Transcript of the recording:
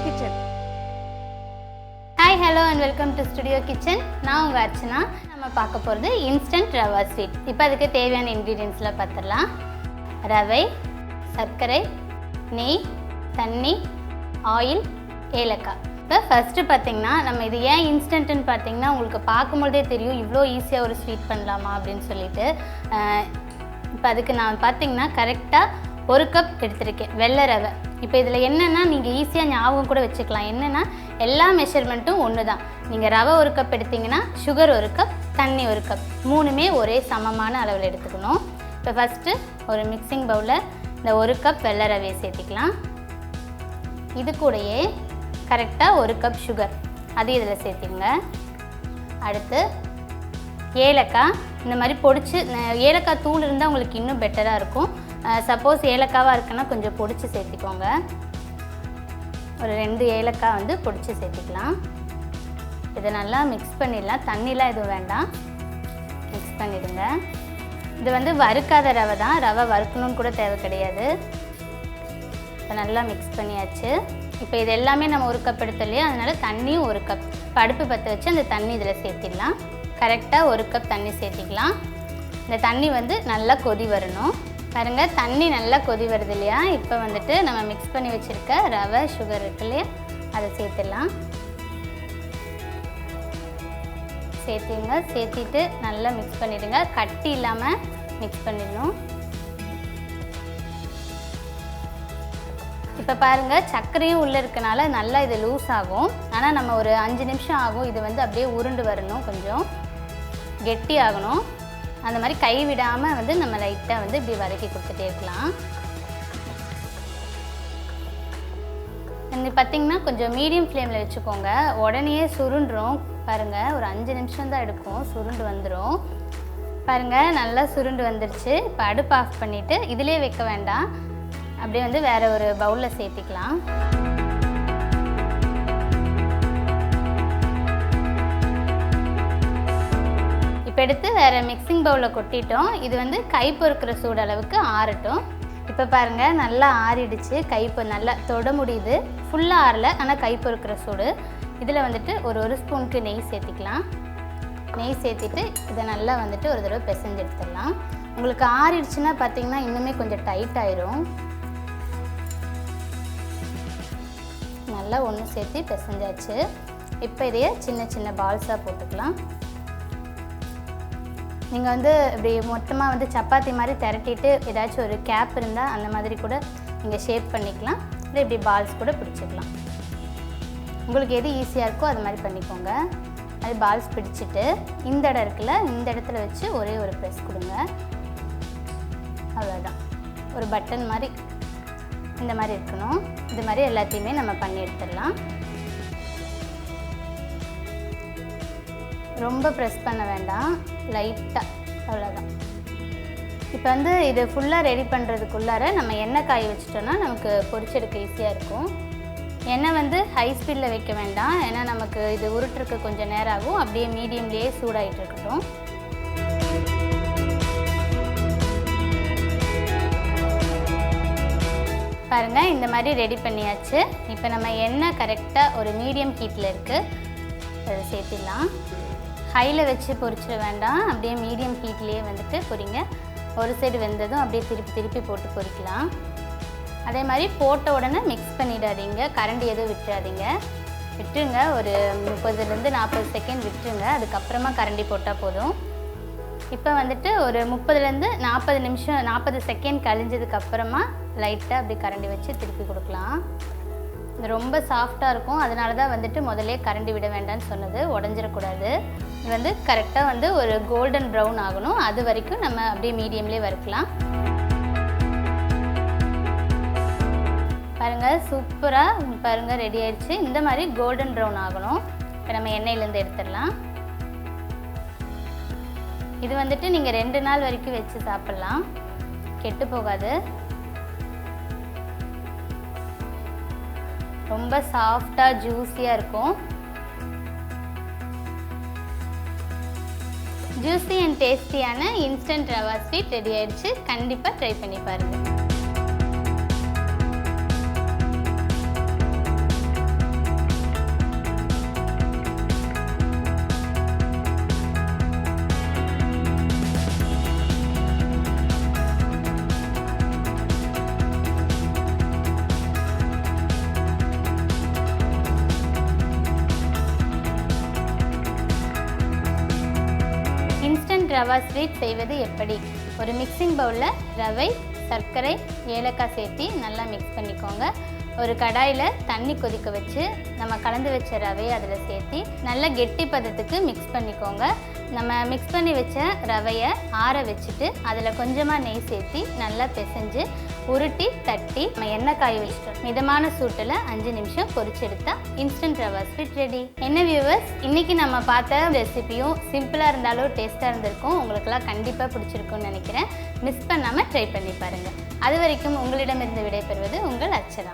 Kitchen. Hi, hello and welcome to Studio Kitchen. நான் உங்கள் அர்ச்சனா. நம்ம பார்க்க போகிறது இன்ஸ்டன்ட் ரவா ஸ்வீட். இப்போ அதுக்கு தேவையான இன்க்ரீடியன்ட்ஸ்லாம் பார்த்துடலாம். ரவை, சர்க்கரை, நெய், தண்ணி, ஆயில், ஏலக்காய். இப்போ ஃபஸ்ட்டு பார்த்திங்கன்னா நம்ம இது ஏன் இன்ஸ்டன்ட்டுன்னு பார்த்திங்கன்னா உங்களுக்கு பார்க்கும்போதே தெரியும் இவ்வளோ ஈஸியாக ஒரு ஸ்வீட் பண்ணலாமா அப்படின்னு சொல்லிட்டு. இப்போ அதுக்கு நான் பார்த்திங்கன்னா கரெக்டாக 1 கப் எடுத்திருக்கேன் வெள்ளை ரவை. இப்போ இதில் என்னென்னா நீங்கள் ஈஸியாக ஞாபகம் கூட வச்சுக்கலாம். என்னென்னா எல்லா மெஷர்மெண்ட்டும் ஒன்று தான். நீங்கள் ரவை 1 கப் எடுத்திங்கன்னா சுகர் 1 கப், தண்ணி 1 கப், மூணுமே ஒரே சமமான அளவில் எடுத்துக்கணும். இப்போ ஃபஸ்ட்டு ஒரு மிக்சிங் பவுலில் இந்த 1 கப் வெள்ளை ரவையை சேர்த்திக்கலாம். இது கூடயே கரெக்டாக 1 கப் சுகர் அது இதில் சேர்த்திங்க. அடுத்து ஏலக்காய் இந்த மாதிரி பொடிச்சு, ஏலக்காய் தூள் இருந்தால் உங்களுக்கு இன்னும் பெட்டராக இருக்கும். சப்போஸ் ஏலக்காவாக இருக்குன்னா கொஞ்சம் பொடிச்சு சேர்த்திக்கோங்க. ஒரு 2 ஏலக்காய் வந்து பொடிச்சு சேர்த்திக்கலாம். இதை நல்லா மிக்ஸ் பண்ணிடலாம். தண்ணிலாம் எதுவும் வேண்டாம், மிக்ஸ் பண்ணிடுங்க. இது வந்து வறுக்காத ரவை தான், ரவை வறுக்கணும்னு கூட தேவை கிடையாது. இப்போ நல்லா மிக்ஸ் பண்ணியாச்சு. இப்போ இது எல்லாமே நம்ம 1 கப் எடுத்தோம் இல்லையா, அதனால் தண்ணியும் 1 கப். இப்போ அடுப்பு பற்ற வச்சு அந்த தண்ணி இதில் சேர்த்திடலாம். கரெக்டாக 1 கப் தண்ணி சேர்த்திக்கலாம். இந்த தண்ணி வந்து நல்லா கொதி வரணும். பாருங்கள், தண்ணி நல்லா கொதி வருது இல்லையா. இப்போ வந்துட்டு நம்ம மிக்ஸ் பண்ணி வச்சுருக்க ரவை சுகர் இருக்கு இல்லையா, அதை சேர்த்துடலாம். சேர்த்திங்க. சேர்த்திட்டு நல்லா மிக்ஸ் பண்ணிவிடுங்க. கட்டி இல்லாமல் மிக்ஸ் பண்ணிடணும். இப்போ பாருங்கள், சர்க்கரையும் உள்ளே இருக்கனால நல்லா இது லூஸ் ஆகும். ஆனால் நம்ம ஒரு 5 நிமிஷம் ஆகும். இது வந்து அப்படியே உருண்டு வரணும், கொஞ்சம் கெட்டி ஆகணும். அந்த மாதிரி கை விடாமல் வந்து நம்ம லைட்டாக வந்து இப்படி வதக்கி கொடுத்துட்டே இருக்கலாம். பார்த்திங்கன்னா கொஞ்சம் மீடியம் ஃப்ளேமில் வச்சுக்கோங்க. உடனே சுருண்டுரும். பாருங்கள், ஒரு 5 நிமிஷம் தான் எடுக்கும், சுருண்டு வந்துடும். பாருங்கள், நல்லா சுருண்டு வந்துடுச்சு. இப்போ அடுப்பு ஆஃப் பண்ணிவிட்டு இதிலே வைக்க வேண்டாம், அப்படியே வந்து வேறு ஒரு பவுலில் சேர்த்திக்கலாம். இப்போ எடுத்து வேறு மிக்சிங் பவுலில் கொட்டிட்டோம். இது வந்து கை பொறுக்கிற சூடு அளவுக்கு ஆறட்டும். இப்போ பாருங்கள், நல்லா ஆறிடுச்சு. நல்லா தொட முடியுது. ஃபுல்லாக ஆறலை, ஆனால் கை பொறுக்கிற சூடு. இதில் வந்துட்டு ஒரு ஸ்பூனுக்கு நெய் சேர்த்திக்கலாம். நெய் சேர்த்திட்டு இதை நல்லா வந்துட்டு ஒரு தடவை பிசைஞ்சு எடுத்துடலாம். உங்களுக்கு ஆறிடுச்சுன்னா பார்த்திங்கன்னா இன்னுமே கொஞ்சம் டைட் ஆயிரும். நல்லா ஒன்று சேர்த்து பிசைஞ்சாச்சு. இப்போ இதையே சின்ன சின்ன பால்ஸாக போட்டுக்கலாம். நீங்கள் வந்து இப்படி மொத்தமாக வந்து சப்பாத்தி மாதிரி திரட்டிட்டு ஏதாச்சும் ஒரு கேப் இருந்தால் அந்த மாதிரி கூட நீங்கள் ஷேப் பண்ணிக்கலாம். இல்லை இப்படி பால்ஸ் கூட பிடிச்சிக்கலாம். உங்களுக்கு எது ஈஸியாக இருக்கோ அது மாதிரி பண்ணிக்கோங்க. அது பால்ஸ் பிடிச்சிட்டு இந்த இடம் இருக்குல்ல, இந்த இடத்துல வச்சு ஒரே ஒரு ப்ரெஸ் கொடுங்க. அவ்வளோதான். ஒரு பட்டன் மாதிரி இந்த மாதிரி இருக்கணும். இது மாதிரி எல்லாத்தையுமே நம்ம பண்ணி எடுத்துடலாம். ரொம்ப ப்ரெஸ் பண்ண வேண்டாம், லைட்டாக, அவ்வளோதான். இப்போ வந்து இது ஃபுல்லாக ரெடி பண்ணுறதுக்குள்ளார நம்ம எண்ணெய் காய வச்சிட்டோன்னா நமக்கு பொரிச்செடுக்க ஈஸியாக இருக்கும். எண்ணெய் வந்து ஹை ஸ்பீடில் வைக்க வேண்டாம், ஏன்னா நமக்கு இது உருட்டுறதுக்கு கொஞ்சம் நேரம் ஆகும். அப்படியே மீடியம்லேயே சூடாகிட்டு இருக்கட்டும். பாருங்கள், இந்த மாதிரி ரெடி பண்ணியாச்சு. இப்போ நம்ம எண்ணெய் கரெக்டாக ஒரு மீடியம் ஹீட்டில் இருக்குது, அதை சேர்த்திடலாம். ஹையில் வச்சு பொரிச்சிட வேண்டாம், அப்படியே மீடியம் ஹீட்லேயே வந்துட்டு பொரிங்க. ஒரு சைடு வெந்ததும் அப்படியே திருப்பி போட்டு பொரிக்கலாம். அதே மாதிரி போட்ட உடனே மிக்ஸ் பண்ணிடாதீங்க, கரண்டி எதுவும் விட்டுறாதீங்க. விட்டுருங்க, ஒரு 30-40 செகண்ட் விட்டுருங்க. அதுக்கப்புறமா கரண்டி போட்டால் போதும். இப்போ வந்துட்டு ஒரு 30-40 நிமிஷம் 40 செகண்ட் கழிஞ்சதுக்கப்புறமா லைட்டாக அப்படி கரண்டி வச்சு திருப்பி கொடுக்கலாம். இது ரொம்ப சாஃப்டாக இருக்கும், அதனால தான் வந்துட்டு முதல்ல கரண்டி விட வேண்டாம்னு சொன்னது. உடஞ்சிடக்கூடாது. இது வந்து கரெக்டாக வந்து ஒரு கோல்டன் ப்ரௌன் ஆகணும். அது வரைக்கும் நம்ம அப்படியே மீடியம்லேயே வறுக்கலாம். பாருங்கள், சூப்பராக பாருங்கள் ரெடி ஆயிடுச்சு. இந்த மாதிரி கோல்டன் ப்ரௌன் ஆகணும். இப்போ நம்ம எண்ணெயிலேருந்து எடுத்துடலாம். இது வந்துட்டு நீங்கள் 2 நாள் வரைக்கும் வச்சு சாப்பிட்லாம், கெட்டு போகாது. ரொம்ப சாஃப்டாக ஜூஸியாக இருக்கும். ஜூஸி அண்ட் டேஸ்டியான இன்ஸ்டன்ட் ரவா ஸ்வீட் ரெடி ஆயிடுச்சு. கண்டிப்பாக ட்ரை பண்ணி பாருங்கள். ரவா ஸ்வீட் செய்வது எப்படி? ஒரு மிக்சிங் பவுலில் ரவை, சர்க்கரை, ஏலக்காய் சேர்த்து நல்லா மிக்ஸ் பண்ணிக்கோங்க. ஒரு கடாயில் தண்ணி கொதிக்க வச்சு நம்ம கலந்து வச்ச ரவையை அதில் சேர்த்து நல்லா கெட்டி பதத்துக்கு மிக்ஸ் பண்ணிக்கோங்க. நம்ம மிக்ஸ் பண்ணி வச்ச ரவையை ஆற வச்சுட்டு அதில் கொஞ்சமாக நெய் சேர்த்து நல்லா பிசைஞ்சு உருட்டி தட்டி நம்ம எண்ணெய் காய வச்சுட்டோம். மிதமான சூட்டில் 5 நிமிஷம் பொரிச்செடுத்தா இன்ஸ்டன்ட் ரவா ஸ்வீட் ரெடி. என்ன வியூவர்ஸ், இன்றைக்கி நம்ம பார்த்த ரெசிபியும் சிம்பிளாக இருந்தாலும் டேஸ்ட்டாக இருந்திருக்கும். உங்களுக்கெல்லாம் கண்டிப்பாக பிடிச்சிருக்குன்னு நினைக்கிறேன். மிஸ் பண்ணாமல் ட்ரை பண்ணி பாருங்கள். அது வரைக்கும் உங்களிடமிருந்து விடைபெறுவது உங்கள் அர்ச்சனா.